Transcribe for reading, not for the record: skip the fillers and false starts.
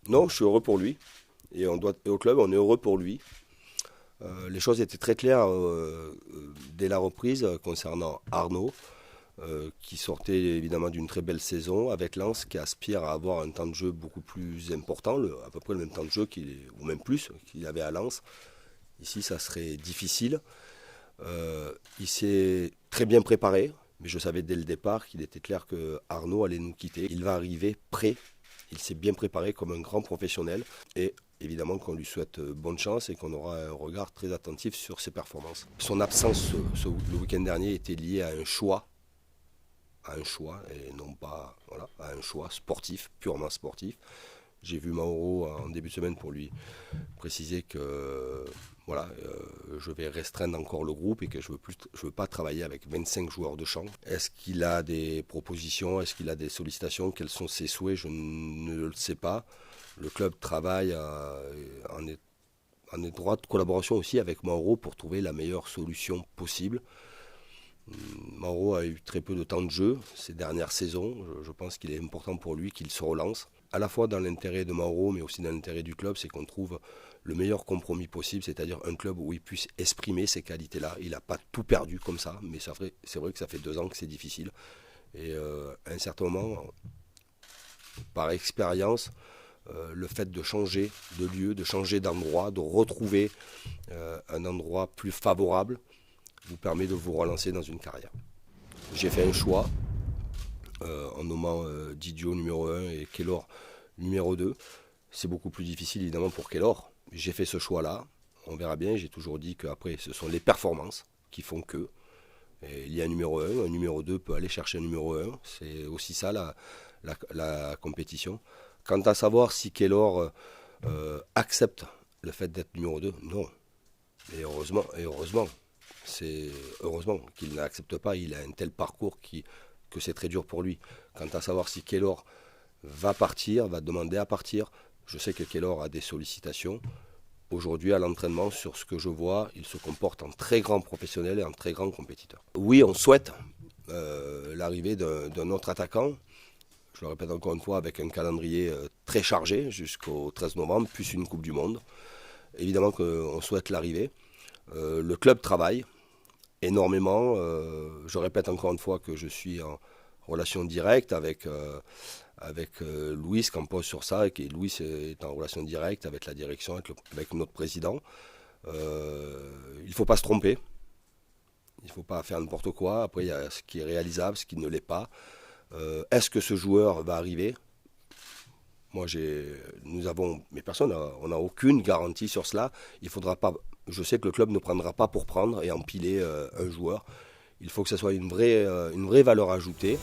Non, je suis heureux pour lui. Et au club, on est heureux pour lui. Les choses étaient très claires dès la reprise concernant Arnaud, qui sortait évidemment d'une très belle saison avec Lens, qui aspire à avoir un temps de jeu beaucoup plus important, à peu près le même temps de jeu ou même plus qu'il avait à Lens. Ici, ça serait difficile. Il s'est très bien préparé, mais je savais dès le départ qu'il était clair que Arnaud allait nous quitter. Il va arriver prêt. Il s'est bien préparé comme un grand professionnel et évidemment qu'on lui souhaite bonne chance et qu'on aura un regard très attentif sur ses performances. Son absence le week-end dernier était liée à un choix et non pas à un choix sportif, purement sportif. J'ai vu Mauro en début de semaine pour lui préciser que je vais restreindre encore le groupe et que je veux pas travailler avec 25 joueurs de champ. Est-ce qu'il a des propositions? Est-ce qu'il a des sollicitations? Quels sont ses souhaits? Je ne le sais pas. Le club travaille en étroite collaboration aussi avec Mauro pour trouver la meilleure solution possible. Mauro a eu très peu de temps de jeu ces dernières saisons. Je pense qu'il est important pour lui qu'il se relance. À la fois dans l'intérêt de Mauro, mais aussi dans l'intérêt du club, c'est qu'on trouve le meilleur compromis possible, c'est-à-dire un club où il puisse exprimer ces qualités-là. Il n'a pas tout perdu comme ça, mais c'est vrai que ça fait 2 ans que c'est difficile. Et à un certain moment, par expérience, le fait de changer de lieu, de changer d'endroit, de retrouver un endroit plus favorable, vous permet de vous relancer dans une carrière. J'ai fait un choix en nommant Didio numéro 1 et Kellor numéro 2. C'est beaucoup plus difficile évidemment pour Kellor. J'ai fait ce choix-là, on verra bien. J'ai toujours dit qu'après ce sont les performances qui font que. Et il y a un numéro 1 numéro 2 peut aller chercher un numéro 1. C'est aussi ça la compétition. Quant à savoir si Kellor accepte le fait d'être numéro 2, non. Et heureusement. C'est heureusement qu'il n'accepte pas. Il a un tel parcours que c'est très dur pour lui. Quant à savoir si Kellor va partir, va demander à partir, je sais que Kellor a des sollicitations. Aujourd'hui, à l'entraînement, sur ce que je vois, il se comporte en très grand professionnel et en très grand compétiteur. Oui, on souhaite l'arrivée d'un autre attaquant. Je le répète encore une fois, avec un calendrier très chargé jusqu'au 13 novembre, plus une Coupe du Monde. Évidemment qu'on souhaite l'arrivée. Le club travaille énormément. Je répète encore une fois que je suis en relation directe avec Luis Campos sur ça, et que Luis est en relation directe avec la direction, avec notre président. Il ne faut pas se tromper. Il ne faut pas faire n'importe quoi. Après, il y a ce qui est réalisable, ce qui ne l'est pas. Est-ce que ce joueur va arriver? Mais personne, on n'a aucune garantie sur cela. Il faudra pas. Je sais que le club ne prendra pas pour prendre et empiler un joueur. Il faut que ce soit une vraie valeur ajoutée.